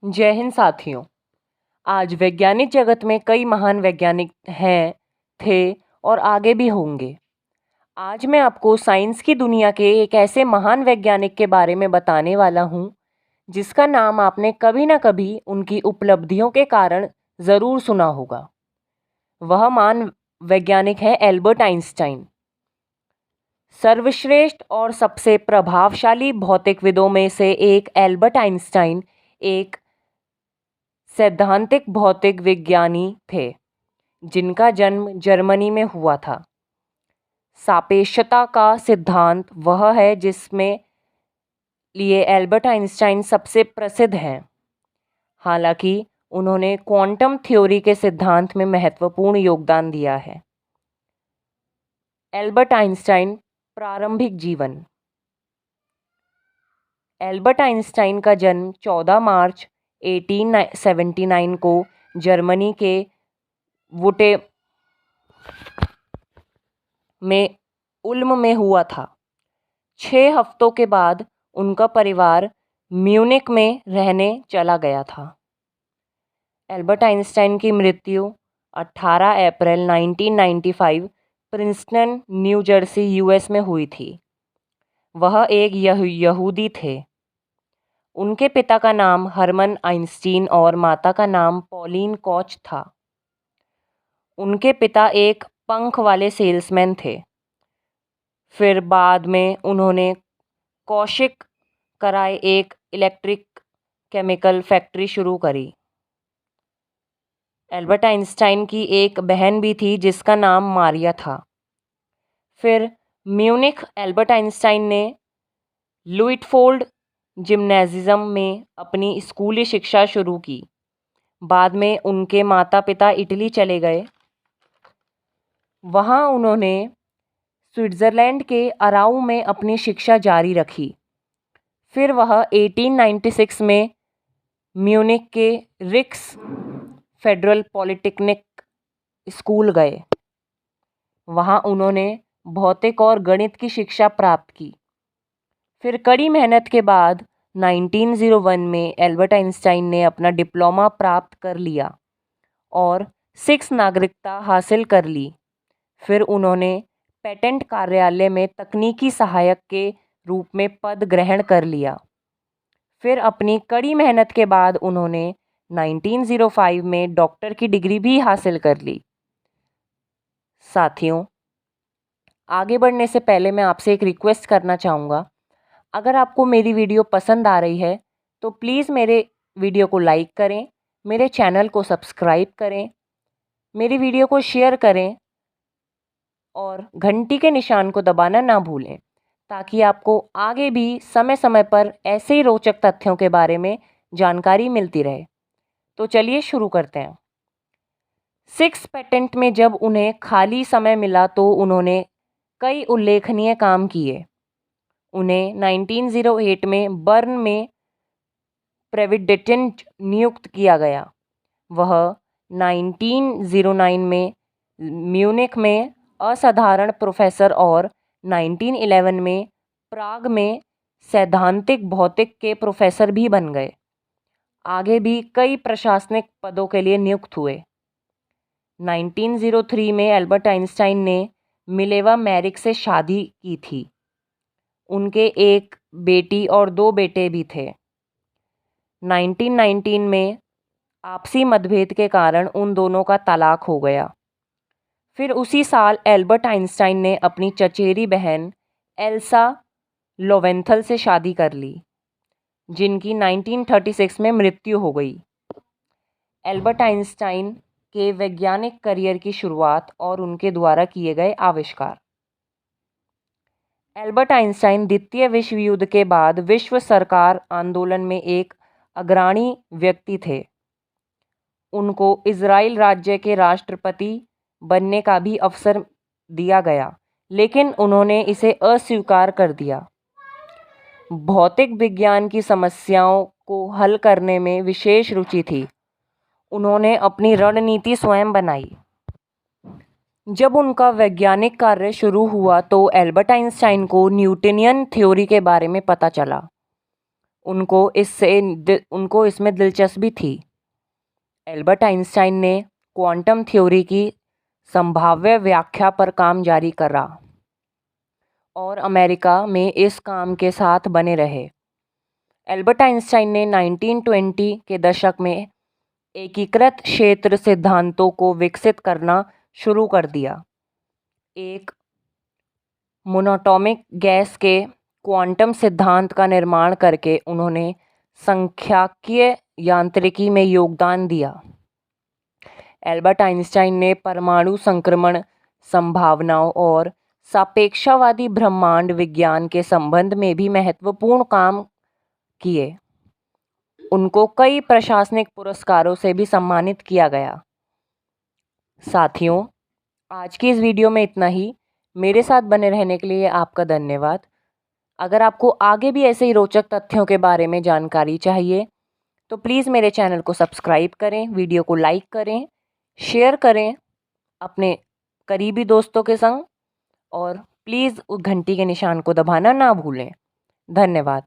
जय हिंद साथियों। आज वैज्ञानिक जगत में कई महान वैज्ञानिक हैं, थे और आगे भी होंगे। आज मैं आपको साइंस की दुनिया के एक ऐसे महान वैज्ञानिक के बारे में बताने वाला हूँ जिसका नाम आपने कभी ना कभी उनकी उपलब्धियों के कारण ज़रूर सुना होगा। वह महान वैज्ञानिक है एल्बर्ट आइंस्टाइन। सर्वश्रेष्ठ और सबसे प्रभावशाली भौतिकविदों में से एक एल्बर्ट आइंस्टाइन एक सैद्धांतिक भौतिक विज्ञानी थे जिनका जन्म जर्मनी में हुआ था। सापेक्षता का सिद्धांत वह है जिसमें लिए एल्बर्ट आइंस्टाइन सबसे प्रसिद्ध हैं। हालांकि उन्होंने क्वांटम थ्योरी के सिद्धांत में महत्वपूर्ण योगदान दिया है। एल्बर्ट आइंस्टाइन प्रारंभिक जीवन। एल्बर्ट आइंस्टाइन का जन्म 14 मार्च 1879 को जर्मनी के वुटे में उल्म में हुआ था। 6 हफ्तों के बाद उनका परिवार म्यूनिख में रहने चला गया था। एल्बर्ट आइंस्टाइन की मृत्यु 18 अप्रैल 1995 प्रिंसटन, न्यू जर्सी, यूएस में हुई थी। वह एक यहूदी थे। उनके पिता का नाम हरमन आइंस्टीन और माता का नाम पॉलिन कोच था। उनके पिता एक पंख वाले सेल्समैन थे। फिर बाद में उन्होंने कौशिक कराए एक इलेक्ट्रिक केमिकल फैक्ट्री शुरू करी। एल्बर्ट आइंस्टाइन की एक बहन भी थी जिसका नाम मारिया था। फिर म्यूनिख एल्बर्ट आइंस्टाइन ने लुइटफोल्ड जिम्नेजियम में अपनी स्कूली शिक्षा शुरू की। बाद में उनके माता पिता इटली चले गए। वहाँ उन्होंने स्विट्ज़रलैंड के अराउ में अपनी शिक्षा जारी रखी। फिर वह 1896 में म्यूनिख के रिक्स फेडरल पॉलिटेक्निक स्कूल गए। वहाँ उन्होंने भौतिक और गणित की शिक्षा प्राप्त की। फिर कड़ी मेहनत के बाद 1901 में एल्बर्ट आइंस्टाइन ने अपना डिप्लोमा प्राप्त कर लिया और 6 नागरिकता हासिल कर ली। फिर उन्होंने पेटेंट कार्यालय में तकनीकी सहायक के रूप में पद ग्रहण कर लिया। फिर अपनी कड़ी मेहनत के बाद उन्होंने 1905 में डॉक्टर की डिग्री भी हासिल कर ली। साथियों, आगे बढ़ने से पहले मैं आपसे एक रिक्वेस्ट करना चाहूँगा। अगर आपको मेरी वीडियो पसंद आ रही है तो प्लीज़ मेरे वीडियो को लाइक करें, मेरे चैनल को सब्सक्राइब करें, मेरी वीडियो को शेयर करें और घंटी के निशान को दबाना ना भूलें ताकि आपको आगे भी समय समय पर ऐसे ही रोचक तथ्यों के बारे में जानकारी मिलती रहे। तो चलिए शुरू करते हैं। 6 पेटेंट में जब उन्हें खाली समय मिला तो उन्होंने कई उल्लेखनीय काम किए। उन्हें 1908 में बर्न में प्रेसिडेंट नियुक्त किया गया। वह 1909 में म्यूनिख में असाधारण प्रोफेसर और 1911 में प्राग में सैद्धांतिक भौतिक के प्रोफेसर भी बन गए। आगे भी कई प्रशासनिक पदों के लिए नियुक्त हुए। 1903 में एल्बर्ट आइंस्टाइन ने मिलेवा मैरिक से शादी की थी। उनके एक बेटी और 2 बेटे भी थे। 1919 में आपसी मतभेद के कारण उन दोनों का तलाक हो गया। फिर उसी साल एल्बर्ट आइंस्टाइन ने अपनी चचेरी बहन एल्सा लोवेंथल से शादी कर ली, जिनकी 1936 में मृत्यु हो गई। एल्बर्ट आइंस्टाइन के वैज्ञानिक करियर की शुरुआत और उनके द्वारा किए गए आविष्कार। एल्बर्ट आइंस्टाइन द्वितीय विश्व युद्ध के बाद विश्व सरकार आंदोलन में एक अग्रणी व्यक्ति थे। उनको इजराइल राज्य के राष्ट्रपति बनने का भी अवसर दिया गया, लेकिन उन्होंने इसे अस्वीकार कर दिया। भौतिक विज्ञान की समस्याओं को हल करने में विशेष रुचि थी। उन्होंने अपनी रणनीति स्वयं बनाई। जब उनका वैज्ञानिक कार्य शुरू हुआ तो एल्बर्ट आइंस्टाइन को न्यूटनियन थ्योरी के बारे में पता चला। उनको इसमें दिलचस्पी थी। एल्बर्ट आइंस्टाइन ने क्वांटम थ्योरी की संभाव्य व्याख्या पर काम जारी करा और अमेरिका में इस काम के साथ बने रहे। एल्बर्ट आइंस्टाइन ने 1920 के दशक में एकीकृत क्षेत्र सिद्धांतों को विकसित करना शुरू कर दिया। एक मोनोटॉमिक गैस के क्वांटम सिद्धांत का निर्माण करके उन्होंने सांख्यिकीय यांत्रिकी में योगदान दिया। एल्बर्ट आइंस्टाइन ने परमाणु संक्रमण संभावनाओं और सापेक्षतावादी ब्रह्मांड विज्ञान के संबंध में भी महत्वपूर्ण काम किए। उनको कई प्रशासनिक पुरस्कारों से भी सम्मानित किया गया। साथियों, आज की इस वीडियो में इतना ही। मेरे साथ बने रहने के लिए आपका धन्यवाद। अगर आपको आगे भी ऐसे ही रोचक तथ्यों के बारे में जानकारी चाहिए तो प्लीज़ मेरे चैनल को सब्सक्राइब करें, वीडियो को लाइक करें, शेयर करें अपने करीबी दोस्तों के संग और प्लीज़ उस घंटी के निशान को दबाना ना भूलें। धन्यवाद।